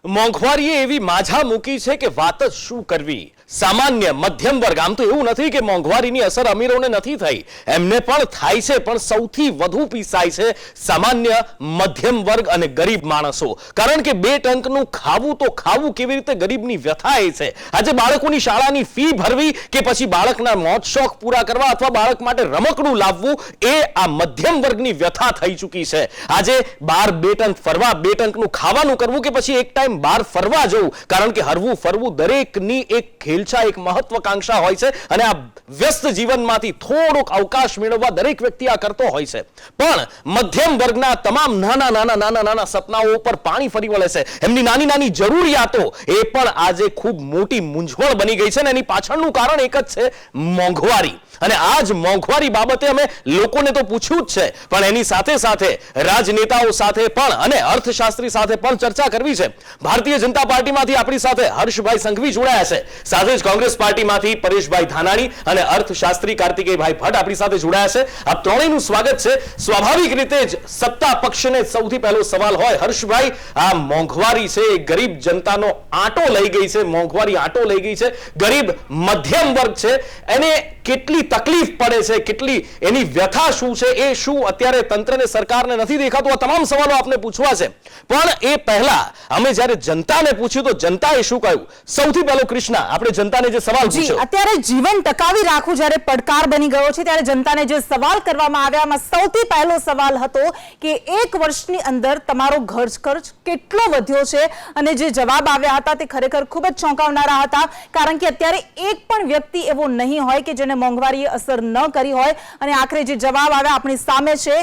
મોંઘવારીએ એવી માઝા મૂકી છે કે વાત જ શું કરવી। સામાન્ય મધ્યમ વર્ગ, આમ તો એવું નથી કે મોંઘવારીની અસર અમીરોને નથી થઈ, એમને પણ થાય છે, પણ સૌથી વધુ પીસાય છે સામાન્ય મધ્યમ વર્ગ અને ગરીબ માણસો। કારણ કે 2 ટંકનું ખાવું તો ખાવું કેવી રીતે, ગરીબની વ્યથા એ છે। આજે બાળકોની શાળાની ફી ભરવી કે પછી બાળકના મોજ શોખ પૂરા કરવા અથવા બાળક માટે રમકડું લાવવું, એ આ મધ્યમ વર્ગની વ્યથા થઈ ચૂકી છે। આજે બહાર 2 ટંક ફરવા, 2 ટંકનું ખાવાનું કરવું કે પછી એક ટાઈમ બહાર ફરવા જવું, કારણ કે હરવું ફરવું દરેકની એક ખેલછા, એક મહત્વાકાંક્ષા હોય છે અને આ વ્યસ્ત જીવનમાંથી થોડોક અવકાશ મેળવવા દરેક વ્યક્તિ આ કરતો હોય છે। પણ મધ્યમ વર્ગના તમામ નાના સપનાઓ પર પાણી ફરી વળે છે। એમની નાની જરૂરિયાતો એ પણ આજે ખૂબ મોટી મૂંઝવણ બની ગઈ છે અને એની પાછળનું કારણ એક જ છે, મોંઘવારી। અને આજ મોંઘવારી બાબતે અમે લોકોને તો પૂછ્યું જ છે, પણ એની સાથે સાથે રાજનેતાઓ સાથે પણ અને અર્થશાસ્ત્રી સાથે પણ ચર્ચા કરવી છે। ભારતીય જનતા પાર્ટીમાંથી આપણી સાથે હર્ષભાઈ સંઘવી જોડાયા છે, સાથે જ કોંગ્રેસ પાર્ટીમાંથી પરેશભાઈ ધાનાણી અને અર્થશાસ્ત્રી કાર્તિકેયભાઈ ભટ્ટ આપણી સાથે જોડાયા છે। આપ ત્રણેયનું સ્વાગત છે। સ્વાભાવિક રીતે જ સત્તા પક્ષને સૌથી પહેલો સવાલ હોય, હર્ષભાઈ, આ મોંઘવારી છે એ ગરીબ જનતાનો આંટો લઈ ગઈ છે, મોંઘવારી આંટો લઈ ગઈ છે, ગરીબ મધ્યમ વર્ગ છે એને કેટલી તકલીફ પડે છે, કેટલી એની વ્યથા શું છે, એ શું અત્યારે તંત્રને સરકારને નથી દેખાતું, આ તમામ સવાલો આપને પૂછવા છે। પણ એ પહેલા અમે જ્યારે જનતાને પૂછ્યું તો જનતાએ શું કહ્યું, સૌથી પહેલો કૃષ્ણા, આપણે જનતાને જે સવાલ પૂછ્યો, અત્યારે જીવન ટકાવી રાખવું જ્યારે પડકાર બની ગયો છે ત્યારે જનતાને જે સવાલ કરવામાં આવ્યા, એમાં સૌથી પહેલો સવાલ હતો કે 1 વર્ષની અંદર તમારો ખર્ચ કેટલો વધ્યો છે, અને જે જવાબ આવ્યા હતા તે ખરેખર ખૂબ જ ચોંકાવનારા હતા। કારણ કે અત્યારે એક પણ વ્યક્તિ એવો નહીં હોય કે જેને મોંઘવારીએ અસર ન કરી હોય, અને આખરે જે જવાબ આવ્યા આપણી સામે છે,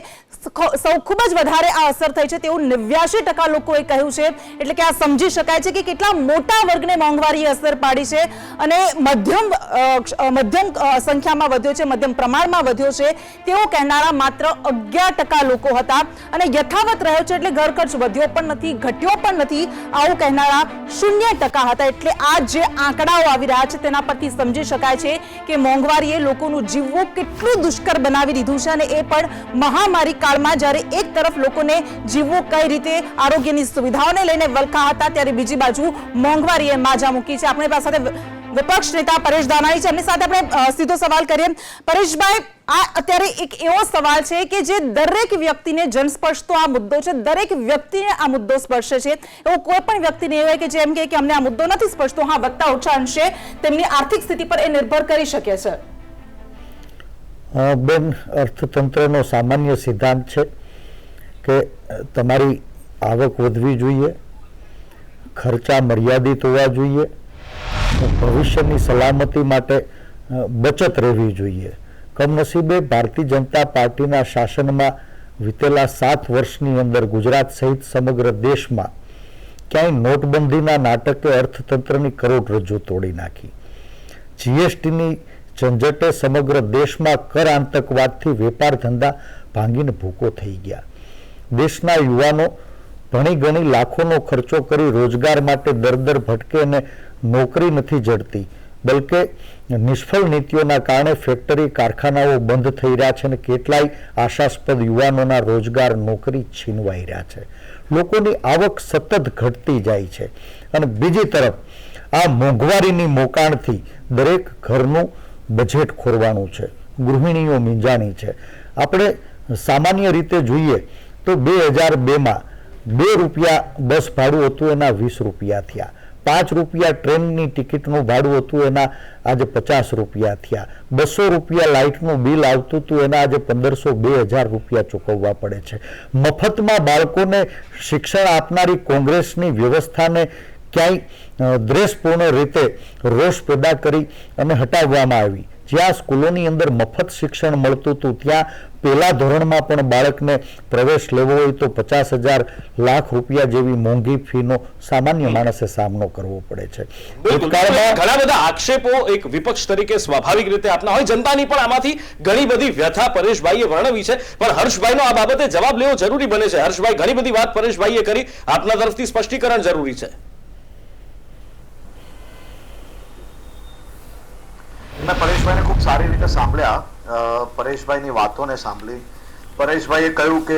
સૌ ખૂબ જ વધારે આ અસર થઈ છે તેવું 89% લોકોએ કહ્યું છે। એટલે કે આ સમજી શકાય છે કે કેટલા મોટા વર્ગને મોંઘવારીએ અસર પાડી છે અને મધ્યમ સંખ્યામાં વધ્યો છે, મધ્યમ પ્રમાણમાં વધ્યો છે તેવું કહેનારા માત્ર 11% લોકો હતા, અને યથાવત રહ્યો છે, એટલે ઘર ખર્ચ વધ્યો પણ નથી, ઘટ્યો પણ નથી, આવું કહેનારા 0% હતા। એટલે આ જે આંકડાઓ આવી રહ્યા છે તેના પરથી સમજી શકાય છે કે મોંઘવારીએ લોકોનું જીવવું કેટલું દુષ્કર બનાવી દીધું છે, અને એ પણ મહામારી કાળમાં, જ્યારે એક તરફ લોકોને જીવવું કઈ રીતે, આરોગ્યની સુવિધાઓને લઈને વલખા હતા, ત્યારે બીજી બાજુ મોંઘવારીએ માજા મૂકી છે। આપણી પાસે વિપક્ષ નેતા પરેશ ધાનાણી છે, એમની સાથે આપણે સીધો સવાલ કરીએ। પરેશભાઈ, આ અત્યારે એક એવો સવાલ છે કે જે દરેક વ્યક્તિને જનસ્પર્શતો આ મુદ્દો છે, દરેક વ્યક્તિને આ મુદ્દો સ્પર્શે છે। એવો કોઈ પણ વ્યક્તિ નહીં હોય કે જેમ કે અમને આ મુદ્દો નથી સ્પર્શતો, હા, વધતા ઓછા અંશે તેમની આર્થિક સ્થિતિ પર એ નિર્ભર કરી શકે છે। બેન, અર્થતંત્રનો સામાન્ય સિદ્ધાંત છે કે તમારી આવક વધવી જોઈએ, ખર્ચા મર્યાદિત હોવા જોઈએ, ભવિષ્યની સલામતી માટે બચત રહેવી જોઈએ। કમનસીબે ભારતીય જનતા પાર્ટીના શાસનમાં વીતેલા 7 વર્ષની અંદર ગુજરાત સહિત સમગ્ર દેશમાં ક્યાંય નોટબંધીના નાટકે અર્થતંત્રની કરોડરજ્જુ તોડી નાખી। જીએસટીની ઝંઝટે સમગ્ર દેશમાં કર આતંકવાદથી વેપાર ધંધા ભાંગીને ભૂકો થઈ ગયા। દેશના યુવાનો ભણી ગણી લાખોનો ખર્ચો કરી રોજગાર માટે દર ભટકે અને નોકરી નથી જડતી, બલકે નિષ્ફળ નીતિઓના કારણે ફેક્ટરી કારખાનાઓ બંધ થઈ રહ્યા છે અને કેટલાય આશાસ્પદ યુવાનોના રોજગાર નોકરી છીનવાઈ રહ્યા છે। લોકોની આવક સતત ઘટતી જાય છે, અને બીજી તરફ આ મોંઘવારીની મોકાણથી દરેક ઘરનું બજેટ ખોરવાનું છે, ગૃહિણીઓ મીંજાણી છે। આપણે સામાન્ય રીતે જોઈએ તો 2002માં 2 રૂપિયા બસ ભાડું હતું એના 20 રૂપિયા થયા, 5 રૂપિયા ટ્રેનની ટિકિટનું ભાડું હતું એના આજે 50 રૂપિયા થયા, 200 રૂપિયા લાઇટનું બિલ આવતું હતું એના આજે 1500-2000 રૂપિયા ચૂકવવા પડે છે। મફતમાં બાળકોને શિક્ષણ આપનારી કોંગ્રેસની વ્યવસ્થાને ક્યાંય દ્વેષપૂર્ણ રીતે રોષ પેદા કરી અને હટાવવામાં આવી। જ્યાં સ્કૂલોની અંદર મફત શિક્ષણ મળતું હતું, ત્યાં પહેલા ધોરણમાં પણ બાળકને પ્રવેશ લેવો હોય તો 50,000 લાખ રૂપિયા જેવી મોંઘી ફીનો સામાન્ય માણસે સામનો કરવો પડે છે। ઘણા બધા આક્ષેપો એક વિપક્ષ તરીકે સ્વાભાવિક રીતે આપના હોય, જનતાની પણ આમાંથી ઘણી બધી વ્યથા પરેશભાઈએ વર્ણવી છે, પણ હર્ષભાઈનો આ બાબતે જવાબ લેવો જરૂરી બને છે। હર્ષભાઈ, ઘણી બધી વાત પરેશભાઈએ કરી, આપના તરફથી સ્પષ્ટીકરણ જરૂરી છે। મેં પરેશભાઈને ખૂબ સારી રીતે સાંભળ્યા, પરેશભાઈની વાતોને સાંભળી, પરેશભાઈએ કહ્યું કે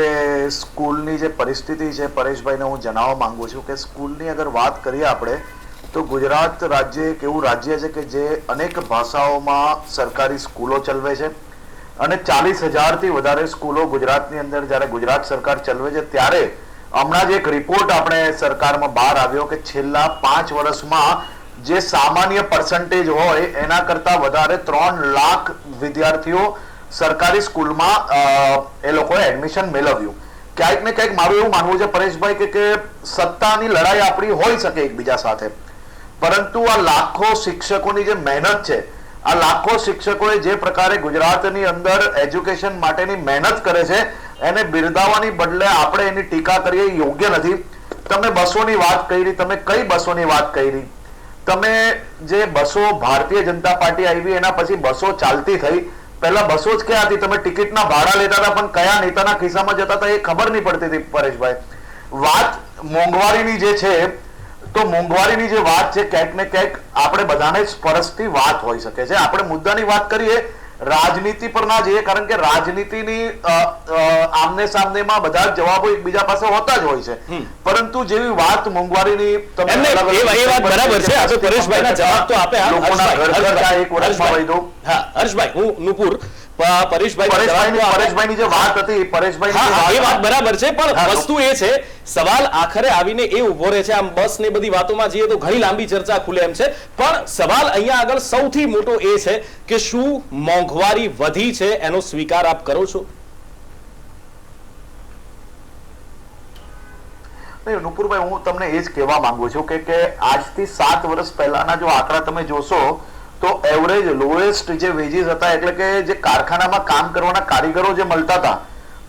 સ્કૂલની જે પરિસ્થિતિ છે, પરેશભાઈને હું જણાવવા માંગુ છું કે સ્કૂલની અગર વાત કરીએ આપણે તો ગુજરાત રાજ્ય એક એવું રાજ્ય છે કે જે અનેક ભાષાઓમાં સરકારી સ્કૂલો ચલાવે છે અને 40,000થી વધારે સ્કૂલો ગુજરાતની અંદર જ્યારે ગુજરાત સરકાર ચલાવે છે ત્યારે હમણાં જ એક રિપોર્ટ આપણે સરકારમાં બહાર આવ્યો કે છેલ્લા 5 વર્ષમાં જે સામાન્ય પર્સન્ટેજ હોય એના કરતા વધારે 3 લાખ વિદ્યાર્થીઓ સરકારી સ્કૂલમાં એ લોકોએ એડમિશન મેળવ્યું. ક્યાંક ને ક્યાંક મારું એવું માનવું છે પરેશભાઈ કે સત્તાની લડાઈ આપણી હોઈ શકે એકબીજા સાથે, પરંતુ આ લાખો શિક્ષકોની જે મહેનત છે, આ લાખો શિક્ષકોએ જે પ્રકારે ગુજરાતની અંદર એજ્યુકેશન માટેની મહેનત કરે છે એને બિરદાવવાની બદલે આપણે એની ટીકા કરીએ યોગ્ય નથી. તમે બસોની વાત કરી, તમે કઈ બસોની વાત કરી? તમે જે બસો ભારતીય જનતા પાર્ટી આવી એના પછી બસો ચાલતી થઈ, પહેલા બસો જ ક્યાં હતી? તમે ટિકિટના ભાડા લેતા હતા પણ કયા નેતાના ખિસ્સામાં જતા હતા એ ખબર નહીં પડતી હતી પરેશભાઈ. વાત મોંઘવારીની જે છે તો મોંઘવારીની જે વાત છે ક્યાંક ને ક્યાંક આપણે બધાને સ્પર્શતી વાત હોઈ શકે છે. આપણે મુદ્દાની વાત કરીએ, રાજનીતિ પર ના જઈએ, કારણ કે રાજનીતિની આમને સામનેમાં બધા જ જવાબો એકબીજા પાસે હોતા જ હોય છે, પરંતુ જેવી વાત મોંઘવારીની એ વાત બરાબર છે. આપણે પરેશભાઈના જવાબ તો આપે. હર્ષભાઈ, હું નુપુર પરેશભાઈની જે વાત હતી, એ વાત બરાબર છે, પણ વસ્તુ એ છે સવાલ આખરે આવીને એ ઉભો રહે છે. આમ બસ ને બધી વાતોમાં જઈએ તો ઘણી લાંબી ચર્ચા ખુલે એમ છે, પણ સવાલ અહીંયા આગળ સૌથી મોટો એ છે કે શું મોંઘવારી વધી છે એનો સ્વીકાર આપ કરો છો? નુપુરભાઈ, હું તમને એ જ કહેવા માંગુ છું કે આજથી 7 વર્ષ પહેલાના જો આંકડા તમે જોશો તો એવરેજ લોએસ્ટ જે વેજીસ હતા, એટલે કે જે કારખાનામાં કામ કરવાના કારીગરો જે મળતા હતા,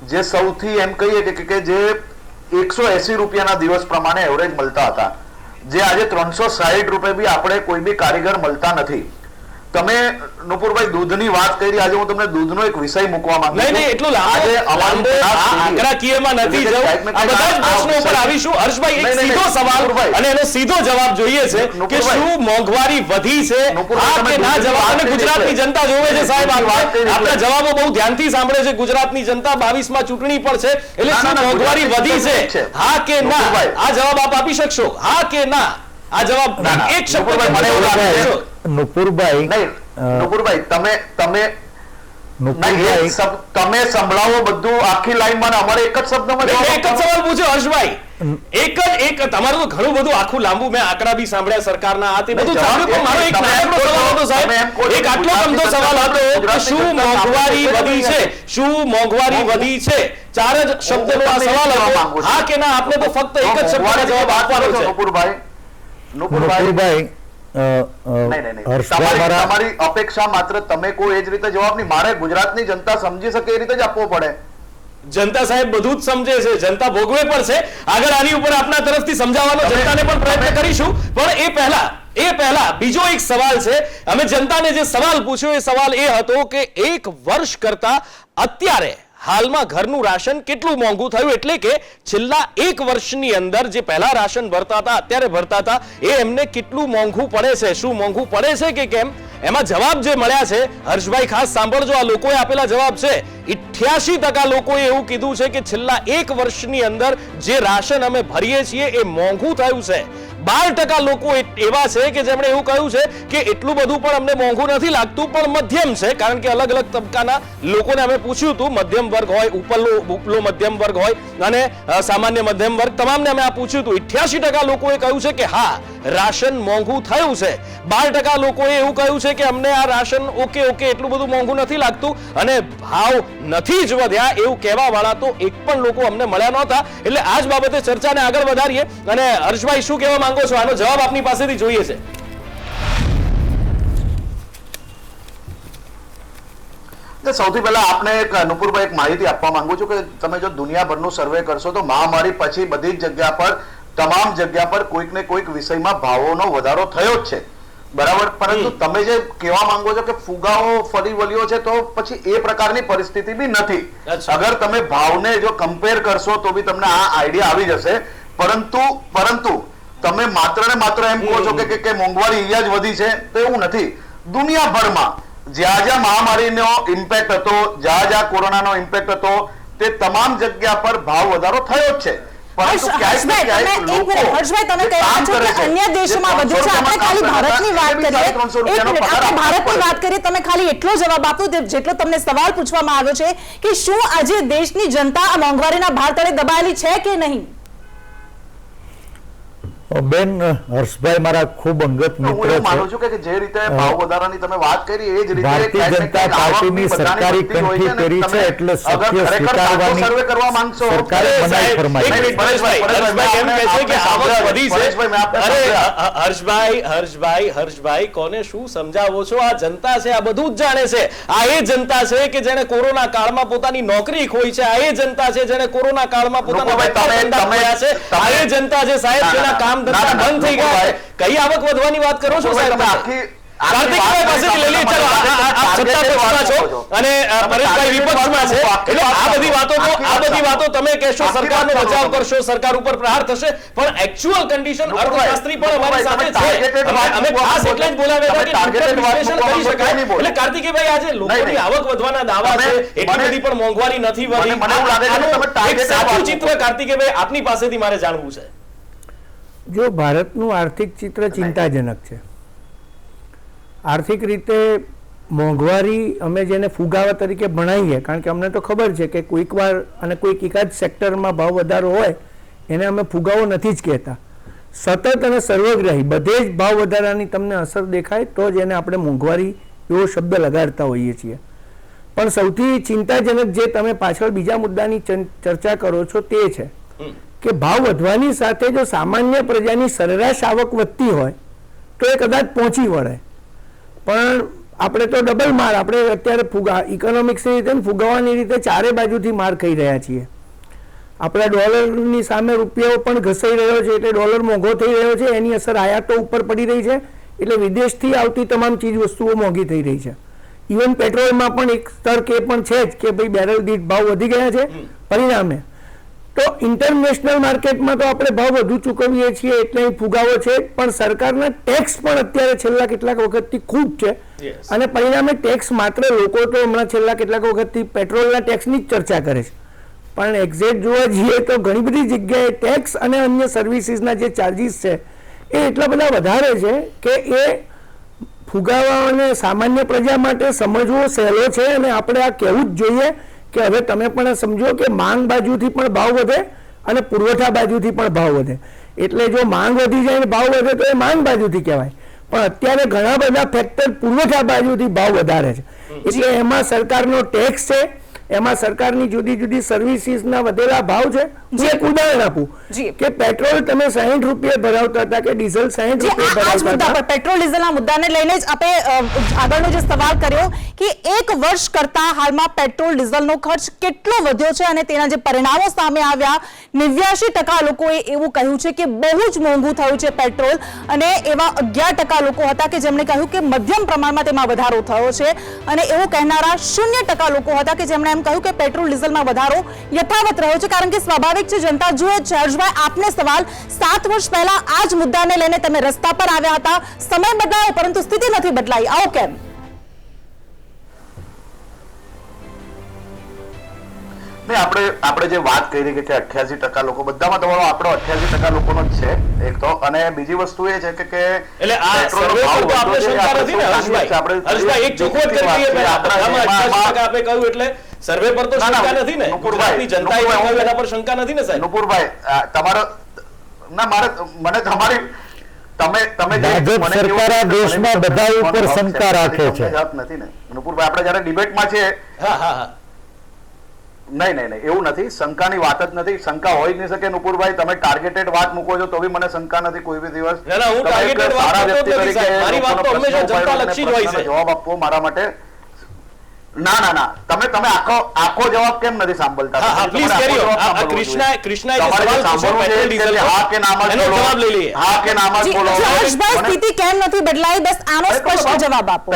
જે સૌથી એમ કહીએ કે જે 180 રૂપિયાના દિવસ પ્રમાણે એવરેજ મળતા હતા, જે આજે 360 રૂપિયા બી આપણે કોઈ બી કારીગર મળતા નથી. તમે નુપુરભાઈ દૂધની વાત કરી, આજે હું તમને દૂધનો એક વિષય મૂકવા માંગુ છું. નહીં, એટલું આંકડાકીયમાં નથી જવું. આ બધા જ પ્રશ્નો ઉપર આવીશું. હર્ષભાઈ, એક સીધો સવાલ અને એનો સીધો જવાબ જોઈએ છે કે શું મોંઘવારી વધી છે, હા કે ના? જવાબ અને ગુજરાતની જનતા જોવે છે સાહેબ. આપણા જવાબો બહુ ધ્યાનથી સાંભળે છે ગુજરાતની જનતા. 22માં ચૂંટણી પણ છે, એટલે શું મોંઘવારી વધી છે, હા કે ના? આ જવાબ આપ આપી શકશો, હા કે ના? આ જવાબ એક શબ્દ નુપુરભાઈ તમે સંભળાવો બધું આખી લાઈનમાં, અમારે એક જ શબ્દમાં એક જ સવાલ પૂછ્યો હર્ષભાઈ. એક તમારું તો ઘણું બધું આખું લાંબુ, મેં આંકડા બી સાંભળ્યા સરકારના, આ તે બધું સાંભળ્યું, પણ મારો એક નાનકડો સવાલ હતો સાહેબ, એક આટલો ગમતો સવાલ હતો કે શું મોંઘવારી વધી છે, શું મોંઘવારી વધી છે? 4 જ શબ્દનો આ સવાલ હતો, હા કે ના? આપને તો ફક્ત એક જ શબ્દનો જવાબ આપવાનો છે. નુપુરભાઈ, તમારી અપેક્ષા માત્ર તમે કોઈ એ જ રીતે જવાબ નહીં, મારે ગુજરાતની જનતા સમજી શકે એ રીતે જ આપવો પડે. જનતા સાહેબ બધું જ સમજે છે, જનતા ભોગવે પણ છે. આગળ આની ઉપર આપના તરફથી સમજાવવાનો જનતાને પણ પ્રયત્ન કરીશું, પણ એ પહેલા બીજો એક સવાલ છે. અમે જનતાને જે સવાલ પૂછ્યો એ સવાલ એ હતો કે 1 વર્ષ કરતા અત્યારે હાલમાં ઘરનું રાશન કેટલું મોંઘું થયું, એટલે કે છેલ્લા 1 વર્ષની અંદર જે પહેલા રાશન ભરતા હતા અત્યારે ભરતા હતા એ એમને કેટલું મોંઘું પડે છે, શું મોંઘું પડે છે કે કેમ? એમાં જવાબ જે મળ્યા છે, હર્ષભાઈ ખાસ સાંભળજો, આ લોકોએ આપેલા જવાબ છે. 88% લોકોએ એવું કીધું છે કે છેલ્લા 1 વર્ષની અંદર જે રાશન અમે ભરીએ છીએ એ મોંઘું થયું છે. 12% લોકો એવા છે કે જેમણે એવું કહ્યું છે કે એટલું બધું પણ અમને મોંઘું નથી લાગતું, પણ મધ્યમ છે. કારણ કે અલગ અલગ તબક્કાના લોકોને અમે પૂછ્યું હતું, મધ્યમ વર્ગ હોય, ઉપલો મધ્યમ વર્ગ હોય અને સામાન્ય મધ્યમ વર્ગ, તમામને અમે આ પૂછ્યું હતું. 88% લોકોએ કહ્યું છે કે હા રાશન મોંઘું થયું છે. 12% લોકોએ એવું કહ્યું છે કે અમને આ રાશન ઓકે એટલું બધું મોંઘું નથી લાગતું અને ભાવ નથી જ વધ્યા, એવું કહેવા વાળા તો એક પણ લોકો અમને મળ્યા નહોતા. એટલે આ જ બાબતે ચર્ચાને આગળ વધારીએ. અને હર્ષભાઈ, શું કહેવા માંગો છો? આનો જવાબ આપની પાસેથી જોઈએ છે. સૌથી પહેલા આપને નુપુરભાઈ એક માહિતી આપવા માંગુ છું કે તમે જો દુનિયાભરનું સર્વે કરશો તો મહામારી પછી બધી જ જગ્યા પર, તમામ જગ્યા પર કોઈક ને કોઈક વિષયમાં ભાવોનો વધારો થયો જ છે, બરાબર? પરંતુ તમે જે કહેવા માંગો છો કે ફુગાવો ફરી વળ્યો છે, તો પછી એ પ્રકારની પરિસ્થિતિ બી નથી. અગર તમે ભાવને જો કમ્પેર કરશો તો બી તમને આ આઈડિયા આવી જશે. પરંતુ તમે માત્ર ને માત્ર એમ કહો છો કે મોંઘવારી અહીંયા જ વધી છે, તો એવું નથી. દુનિયાભરમાં જ્યાં જ્યાં મહામારીનો ઇમ્પેક્ટ હતો, જ્યાં જ્યાં કોરોનાનો ઇમ્પેક્ટ હતો, તે તમામ જગ્યા પર ભાવ વધારો થયો જ છે. પરંતુ ક્યાંક ને ક્યાંક લોકો હર્ષભાઈ, તમે કહી રહ્યા છો કે અન્ય દેશોમાં વધુ છે. આપણે ખાલી ભારતની વાત કરીએ. એક મિનિટ, આપણે ભારતની વાત કરીએ. તમે ખાલી એટલો જવાબ આપો જેટલો તમને સવાલ પૂછવામાં આવ્યો છે કે શું આજે દેશની જનતા આ મોંઘવારીના ભાર તળે દબાયેલી છે કે નહીં? બેન, હર્ષભાઈ મારા ખૂબ અંગત હું મિત્ર એવું માનું છે. છું કે જે રીતે ભાવ વધારાની તમે વાત કરી એ જ રીતે ભારતીય ક્યાંક ને જનતા ક્યાંક પાર્ટીની આવકની સરકારી બધાની કંઠી કરી છે, એટલે અગર સત્ય ખરેખર સ્વીકારવાની સર્વે કરવા માંગશો સરકારે મનાઈ સાહેબ, ફરમાઈ. એક મિનિટ, હર્ષભાઈ એમ કહે છે કે આવક વધી છે. અરે હર્ષભાઈ, કોને શું સમજાવો છો? આ જનતા છે, આ બધું જ જાણે છે. આ એ જનતા છે કે જેને કોરોના કાળમાં પોતાની નોકરી ખોઈ છે. આ એ જનતા છે જેને કોરોના કાળમાં પોતાના વેપાર ધંધા ખોયા છે. આ એ જનતા છે સાહેબ જેના કામ ધંધા બંધ થઈ ગયા છે. કઈ આવક વધવાની વાત કરો છો સાહેબ? કાર્તિકભાઈ પાસેથી લઈ લઈએ. ચલો, આપ સત્તા પક્ષમાં છો અને પરેશભાઈ વિપક્ષમાં છે, એટલે આ બધી વાતો તમે કહેશો, સરકારનો બચાવ કરશો, સરકાર ઉપર પ્રહાર થશે, પણ એકચ્યુઅલ કન્ડિશન અર્થશાસ્ત્રી પણ અમારી સાથે છે. અમે ખાસ એટલે જ બોલાવ્યા હતા કે વિશ્લેષણ કરી શકાય. એટલે કાર્તિકભાઈ, આજે લોકોની આવક વધવાના દાવા છે, એટલી બધી પણ મોંઘવારી નથી વધી. આનું એક સાચું ચિત્ર કાર્તિકભાઈ આપની પાસેથી મારે જાણવું છે. જો ભારતનું આર્થિક ચિત્ર ચિંતાજનક છે. આર્થિક રીતે મોંઘવારી અમે જેને ફુગાવા તરીકે ભણાવીએ, કારણ કે અમને તો ખબર છે કે કોઈક વાર અને કોઈક એકાદ સેક્ટરમાં ભાવ વધારો હોય એને અમે ફુગાવો નથી જ કહેતા. સતત અને સર્વગ્રાહી બધે જ ભાવ વધારાની તમને અસર દેખાય તો જ એને આપણે મોંઘવારી એવો શબ્દ લગાડતા હોઈએ છીએ. પણ સૌથી ચિંતાજનક જે તમે પાછળ બીજા મુદ્દાની ચર્ચા કરો છો તે છે કે ભાવ વધવાની સાથે જો સામાન્ય પ્રજાની સરેરાશ આવક વધતી હોય તો એ કદાચ પહોંચી વળે. પણ આપણે તો ડબલ માર, આપણે અત્યારે ઇકોનોમિક્સની રીતે ફુગાવાની રીતે ચારે બાજુથી માર ખાઈ રહ્યા છીએ. આપણા ડોલરની સામે રૂપિયો પણ ઘસાઈ રહ્યો છે, એટલે ડોલર મોંઘો થઈ રહ્યો છે. એની અસર આયાતો ઉપર પડી રહી છે, એટલે વિદેશથી આવતી તમામ ચીજ વસ્તુઓ મોંઘી થઈ રહી છે. ઇવન પેટ્રોલમાં પણ એક તર્ક એ પણ છે જ કે ભાઈ બેરલ દીઠ ભાવ વધી ગયા છે. પરિણામે તો ઇન્ટરનેશનલ માર્કેટમાં તો આપણે ભાવ વધુ ચૂકવીએ છીએ એટલે ફુગાવો છે. પણ સરકારના ટેક્સ પણ અત્યારે છેલ્લા કેટલાક વખતથી ખૂબ છે, અને પરિણામે ટેક્સ માત્ર લોકો તો હમણાં છેલ્લા કેટલાક વખતથી પેટ્રોલના ટેક્સની જ ચર્ચા કરે છે, પણ એક્ઝેક્ટ જોવા જઈએ તો ઘણી બધી જગ્યાએ ટેક્સ અને અન્ય સર્વિસીસના જે ચાર્જીસ છે એ એટલા બધા વધારે છે કે એ ફુગાવાઓને સામાન્ય પ્રજા માટે સમજવો સહેલો છે. અને આપણે આ કહેવું જ જોઈએ કે હવે તમે પણ સમજો કે માંગ બાજુથી પણ ભાવ વધે અને પુરવઠા બાજુથી પણ ભાવ વધે. એટલે જો માંગ વધી જાય અને ભાવ વધે તો એ માંગ બાજુથી કહેવાય, પણ અત્યારે ઘણા બધા ફેક્ટર પુરવઠા બાજુથી ભાવ વધારે છે. એટલે એમાં સરકારનો ટેક્સ છે, એમાં સરકારની જુદી જુદી સર્વિસીસના વધેલા ભાવ છે. હું એક ઉદાહરણ આપું કે પેટ્રોલ તમે 60 રૂપિયા ભરાવતા હતા કે ડીઝલ 60 રૂપિયા ભરાવતા હતા. પેટ્રોલ ડીઝલના મુદ્દાને લઈને જ આપણે આગળનો જે સવાલ કર્યો કે એક વર્ષ કરતા હાલમાં પેટ્રોલ ડીઝલનો ખર્ચ કેટલો વધ્યો છે અને તેના જે પરિણામો સામે આવ્યા, 89% લોકોએ એવું કહ્યું છે કે બહુ જ મોંઘું થયું છે પેટ્રોલ, અને એવા 11% લોકો હતા કે જેમણે કહ્યું કે મધ્યમ પ્રમાણમાં તેમાં વધારો થયો છે, અને એવું કહેનારા 0% લોકો હતા કે જેમણે એમ કહ્યું કે પેટ્રોલ ડીઝલમાં વધારો યથાવત રહ્યો છે. કારણ કે સ્વાભાવિક છે, જનતા જુએ છે. હર્ષભાઈ, આપને સવાલ, 7 વર્ષ પહેલા આ જ મુદ્દાને લઈને તમે રસ્તા પર આવ્યા હતા, સમય બદલાયો પરંતુ સ્થિતિ નથી બદલાઈ, આવો કેમ? આપણે જે વાત કરી કે 88% લોકો, બધામાં તમારો આંકડો 88% લોકોનો જ છે એક તો. અને બીજી વસ્તુ એ છે કે એટલે આ સર્વે પર તો આપણે શંકા નથી ને હર્ષભાઈ? હર્ષભાઈ, એક ચોખવટ કરી લઈએ પહેલા. બધામાં 88% આપે કહ્યું એટલે સર્વે પર તો શંકા નથી ને? ગુજરાતની જનતાએ કહ્યું એના પર શંકા નથી ને સાહેબ? નુપુરભાઈ, તમારો મને તમારી ભાજપ સરકાર આ દેશમાં બધા ઉપર શંકા રાખે છે. નથી ને નુપુરભાઈ, આપણે જયારે ડિબેટમાં છે. નહીં, એવું નથી. શંકાની વાત જ નથી. શંકા હોય જ નહીં શકે. નુપુરભાઈ, તમે ટાર્ગેટેડ વાત મૂકો છો તો બી મને શંકા નથી કોઈ બી દિવસ. જવાબ આપવો મારા માટે. ના, તમે આખો જવાબ કેમ નથી સાંભળતા? હા કે નામ જ બોલો. સ્થિતિ કેમ નથી બદલાઈ, બસ આનો સ્પષ્ટ જવાબ આપો.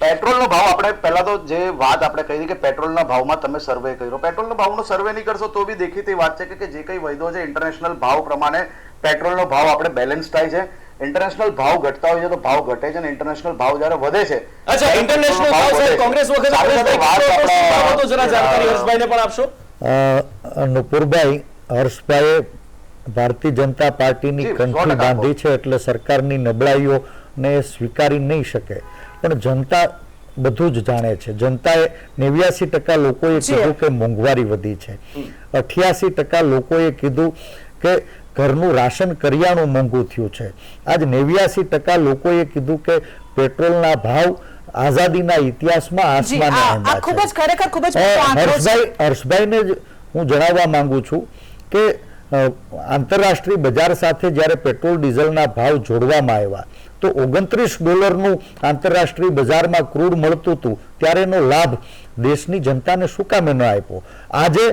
પેટ્રોલનો ભાવ આપણે પહેલા તો જે વાત આપણે કહી કે પેટ્રોલના ભાવમાં તમે સર્વે કર્યો, પેટ્રોલના ભાવનો સર્વે નહીં કરશો તો બી દેખીતી વાત છે કે જે કઈ વૈધો છે ઇન્ટરનેશનલ ભાવ પ્રમાણે પેટ્રોલનો ભાવ આપણે બેલેન્સ થાય છે. ઇન્ટરનેશનલ ભાવ ઘટતા હોય છે તો ભાવ ઘટે છે અને ઇન્ટરનેશનલ ભાવ જ્યારે વધે છે અચ્છા, ઇન્ટરનેશનલ ભાવ સાહેબ કોંગ્રેસ વખતે જરા જાણકારી હર્ષભાઈને પણ આપશો. નુપુરભાઈ, હર્ષભાઈએ ભારતીય જનતા પાર્ટીની જી, કંઠી 100% બાંધી છે એટલે સરકારની નબળાઈઓને સ્વીકારી નહીં શકે, પણ જનતા બધું જ જાણે છે. જનતાએ 89% લોકોએ કીધું કે મોંઘવારી વધી છે, 88% લોકોએ કીધું કે ઘરનું રાશન કરિયાણું મોંઘું થયું છે, આજ 89% લોકોએ કીધું કે પેટ્રોલના ભાવ આઝાદીના ઇતિહાસમાં આસમાને આંબા ખૂબ જ છે. ખરેખર ખૂબ જ મોટો આંકડો છે. હર્ષભાઈને જ હું જણાવવા માંગુ છું કે આંતરરાષ્ટ્રીય બજાર સાથે જ્યારે પેટ્રોલ ડીઝલના ભાવ જોડવામાં આવ્યા તો $29 આંતરરાષ્ટ્રીય બજારમાં ક્રૂડ મળતું હતું, ત્યારે એનો લાભ દેશની જનતાને શું કામે ન આપ્યો? આજે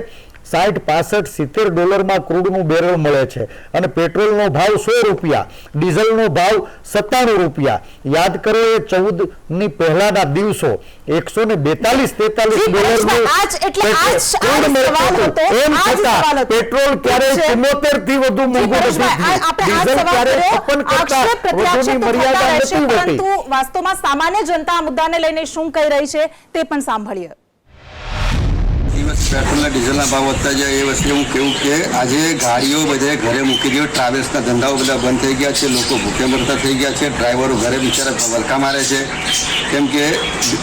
60, 65, $70 ક્રૂડનું બેરલ મળે છે અને પેટ્રોલનો ભાવ ₹100, ડીઝલનો ભાવ ₹97. યાદ કરો એ 14 પહેલાના દિવસો $142 પેટ્રોલ ક્યારેય 74 થી વધુ મોંઘું નથી, ડીઝલ ક્યારેય 56 કરતા વધુની મર્યાદા નથી હોતી. પરંતુ વાસ્તવમાં સામાન્ય જનતા આ મુદ્દાને લઈને શું કહી રહી છે તે પણ સાંભળીએ. પેટ્રોલના ડીઝલના ભાવ વધતા જાય એ વસ્તુ હું કહું કે આજે ગાડીઓ બધે ઘરે મૂકી દો, ટ્રાવેલ્સના ધંધાઓ બધા બંધ થઈ ગયા છે, લોકો ભૂખે મરતા થઈ ગયા છે, ડ્રાઈવરો ઘરે બિચારા વલખા મારે છે, કેમ કે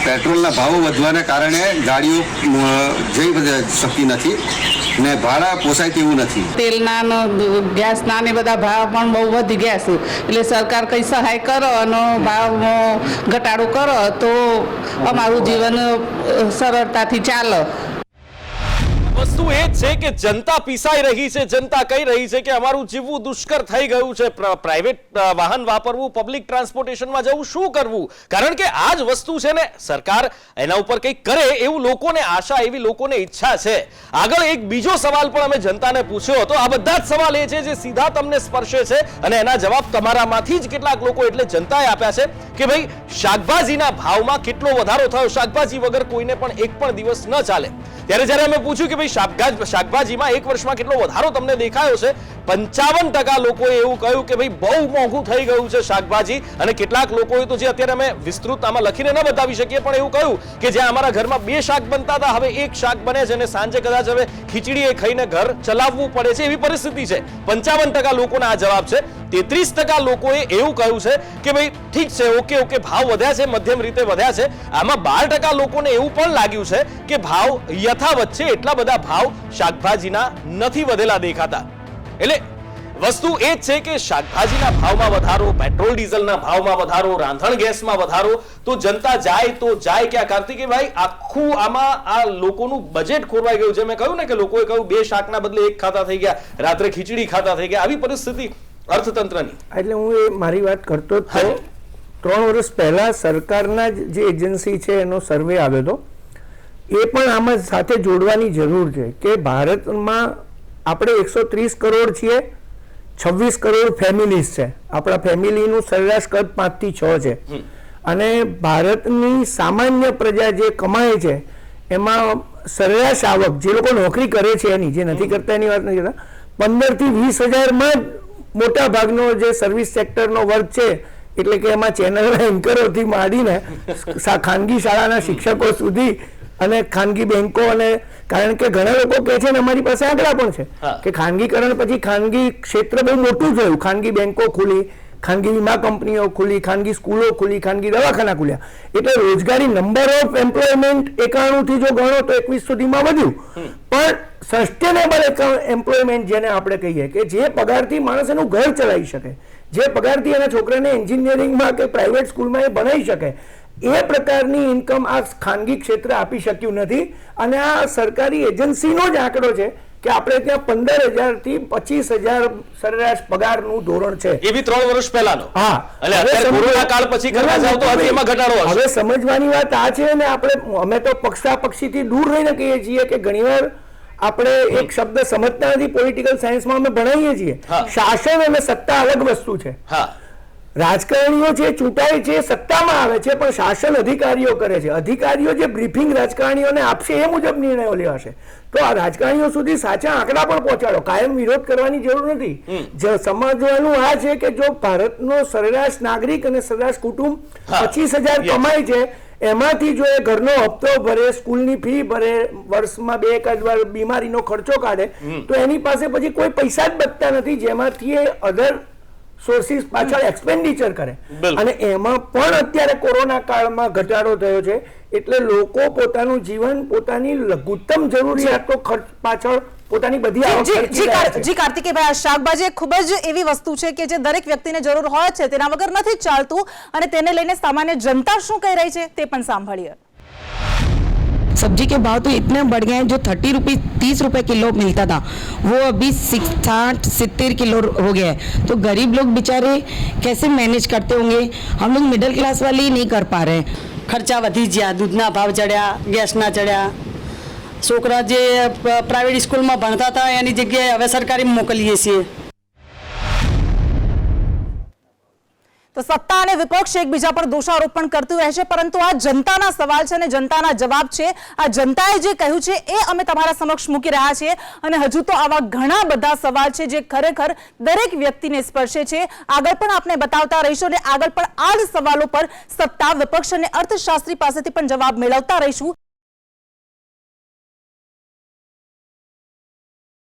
પેટ્રોલના ભાવો વધવાના કારણે ગાડીઓ જઈ શકતી નથી ને ભાડા પોસાય તેવું નથી. તેલના ગેસના ને બધા ભાવ પણ બહુ વધી ગયા છે, એટલે સરકાર કંઈ સહાય કરો અને ભાવમાં ઘટાડો કરો તો અમારું જીવન સરળતાથી ચાલે. વસ્તુ એ જ છે કે જનતા પીસાઈ રહી છે, જનતા કહી રહી છે કે અમારું જીવવું દુષ્કર થઈ ગયું છે, પ્રાઇવેટ વાહન વાપરવું, પબ્લિક ટ્રાન્સપોર્ટેશનમાં જવું, શું કરવું? કારણ કે આ જ વસ્તુ છે ને, સરકાર એના ઉપર કંઈક કરે એવું લોકોને આશા, એવી લોકોને ઈચ્છા છે. આગળ એક બીજો સવાલ પણ અમે જનતાને પૂછ્યો હતો. આ બધા જ સવાલ એ છે જે સીધા તમને સ્પર્શે છે અને એના જવાબ તમારામાંથી જ કેટલાક લોકો એટલે જનતાએ આપ્યા છે કે ભાઈ શાકભાજીના ભાવમાં કેટલો વધારો થયો, શાકભાજી વગર કોઈને પણ એક પણ દિવસ ન ચાલે. ત્યારે જ્યારે અમે પૂછ્યું કે ભાઈ શાકભાજીમાં એક વર્ષમાં કેટલો વધારો તમને દેખાયો છે, 55% લોકોએ એવું કહ્યું કે ભાઈ બહુ મોંઘું થઈ ગયું છે શાકભાજી. અને કેટલાક લોકોએ તો જે અત્યારે અમે વિસ્તૃત આમાં લખીને ન બતાવી શકીએ પણ એવું કહ્યું કે જ્યાં અમારા ઘરમાં 2 શાક બનતા હતા હવે 1 શાક બને છે અને સાંજે કદાચ હવે ખીચડી એ ખાઈને ઘર ચલાવવું પડે છે, એવી પરિસ્થિતિ છે. 55% લોકોના આ જવાબ છે. 33% લોકોએ એવું કહ્યું છે કે ભાઈ ઠીક છે, ઓકે ભાવ વધ્યા છે, મધ્યમ રીતે વધ્યા છે. આમાં 12% લોકોને એવું પણ લાગ્યું છે કે ભાવ યથાવત છે, એટલા બધા ભાવ શાકભાજીના નથી વધેલા દેખાતા. એટલે વસ્તુ એ જ છે કે શાકભાજીના ભાવમાં વધારો, પેટ્રોલ ડીઝલના ભાવમાં વધારો, રાંધણ ગેસમાં વધારો, તો જનતા જાય તો જાય ક્યાં? કાર્તિકેયભાઈ, આખું આમાં આ લોકોનું બજેટ ખોરવાઈ ગયું છે. મેં કહ્યું ને કે લોકોએ કહ્યું 2 શાકના બદલે 1 ખાતા થઈ ગયા, રાત્રે ખીચડી ખાતા થઈ ગયા, આવી પરિસ્થિતિ અર્થતંત્રની. એટલે હું એ મારી વાત કરતો જ તો 3 વર્ષ પહેલા સરકારના જે એજન્સી છે એનો સર્વે આવ્યો હતો, એ પણ આમાં સાથે જોડવાની જરૂર છે કે ભારતમાં આપણે 130 કરોડ છીએ, 26 કરોડ ફેમિલીઝ છે, આપણા ફેમિલીનું સરેરાશ કદ 5 થી 6 છે, અને ભારતની સામાન્ય પ્રજા જે કમાય છે એમાં સરેરાશ આવક જે લોકો નોકરી કરે છે એની, જે નથી કરતા એની વાત નથી કરતા, 15 થી 20 હજારમાં જ મોટા ભાગનો જે સર્વિસ સેક્ટરનો વર્ગ છે, એટલે કે એમાં ચેનલના એન્કરોથી માંડીને ખાનગી શાળાના શિક્ષકો સુધી અને ખાનગી બેંકો, અને કારણ કે ઘણા લોકો કહે છે ને અમારી પાસે આંકડા પણ છે કે ખાનગીકરણ પછી ખાનગી ક્ષેત્ર બહુ મોટું થયું, ખાનગી બેંકો ખુલી, ખાનગી વીમા કંપનીઓ ખુલી, ખાનગી સ્કૂલો ખુલી, ખાનગી દવાખાના ખુલ્યા, એટલે રોજગારી નંબર ઓફ એમ્પ્લોયમેન્ટ 91 થી જો ગણો તો 21 સુધીમાં વધ્યું, પણ સસ્ટેનેબલ એમ્પ્લોયમેન્ટ જેને આપણે કહીએ કે જે પગારથી માણસ એનું ઘર ચલાવી શકે, જે પગારથી એના છોકરાને એન્જિનિયરિંગમાં કે પ્રાઇવેટ સ્કૂલમાં એ ભણાવી શકે, એ પ્રકારની ઇન્કમ આ ખાનગી ક્ષેત્ર આપી શક્યું નથી. અને આ સરકારી એજન્સીનો જ આંકડો છે કે આપણે ત્યાં 15,000 થી 25,000 સરેરાશ પગારનું ધોરણ છે, એ બી 3 વર્ષ પહેલાનો. હા, એટલે અત્યારે કોરોના કાળ પછી કરવા જાવ તો હજી એમાં ઘટાડો હશે. હવે સમજવાની વાત આ છે ને, અમે તો પક્ષાપક્ષીથી દૂર રહીને કહીએ છીએ કે ઘણીવાર આપણે એક શબ્દ સમજતા નથી, પોલિટિકલ સાયન્સમાં અમે ભણાવીએ છીએ, શાસન અને સત્તા અલગ વસ્તુ છે. રાજકારણીઓ જે ચૂંટાય છે સત્તામાં આવે છે, પણ શાસન અધિકારીઓ કરે છે. અધિકારીઓ જે બ્રીફિંગ રાજકારણીઓને આપશે એ મુજબ નિર્ણયો લેવાશે. તો આ રાજકારણીઓ સુધી સાચા આંકડા પણ પહોંચાડો. કાયમ વિરોધ કરવાની જરૂર નથી. સમજવાનું આ છે કે જો ભારતનો સરેરાશ નાગરિક અને સરેરાશ કુટુંબ 25,000 કમાય છે, એમાંથી જો એ ઘરનો હપ્તો ભરે, સ્કૂલની ફી ભરે, વર્ષમાં 2 વાર બીમારીનો ખર્ચો કાઢે, તો એની પાસે પછી કોઈ પૈસા જ બચતા નથી જેમાંથી એ અધર સોર્સિસ પાછળ એક્સપેન્ડિચર કરે. અને એમાં પણ અત્યારે કોરોના કાળમાં ઘટાડો થયો છે, એટલે લોકો પોતાનું જીવન, પોતાની લઘુત્તમ જરૂરિયાતો ખર્ચ પાછળ પોતાની બધી આવક ખર્ચી રહ્યા છે. જી કાર્તિકેયભાઈ, આ શાકભાજી એક ખૂબ જ એવી વસ્તુ છે કે જે દરેક વ્યક્તિને જરૂર હોય છે, તેના વગર નથી ચાલતું, અને તેને લઈને સામાન્ય જનતા શું કહી રહી છે તે પણ સાંભળીએ. सब्जी के भाव तो इतने बढ़ गए हैं, जो 30 रुपये 30 रुपये किलो मिलता था वो अभी 60-70 किलो हो गया है. तो गरीब लोग बेचारे कैसे मैनेज करते होंगे? हम लोग मिडिल क्लास वाले ही नहीं कर पा रहे हैं. ખર્ચા વધી ગયા, દૂધના ભાવ ચડ્યા, ગેસના ચડ્યા. છોકરા જે પ્રાઇવેટ સ્કૂલમાં ભણતા હતા એની જગ્યાએ હવે સરકારી મોકલીએ છીએ. તો સત્તા અને વિપક્ષ એકબીજા પર દોષારોપણ કરતું રહે છે, પરંતુ આ જનતાના સવાલ છે અને જનતાના જવાબ છે. આ જનતાએ જે કહ્યું છે એ અમે તમારા સમક્ષ મૂકી રહ્યા છીએ, અને હજુ તો આવા ઘણા બધા સવાલ છે જે ખરેખર દરેક વ્યક્તિને સ્પર્શે છે. આગળ પણ આપણે બતાવતા રહીશું અને આગળ પણ આ જ સવાલો પર સત્તા, વિપક્ષ અને અર્થશાસ્ત્રી પાસેથી પણ જવાબ મેળવતા રહીશું.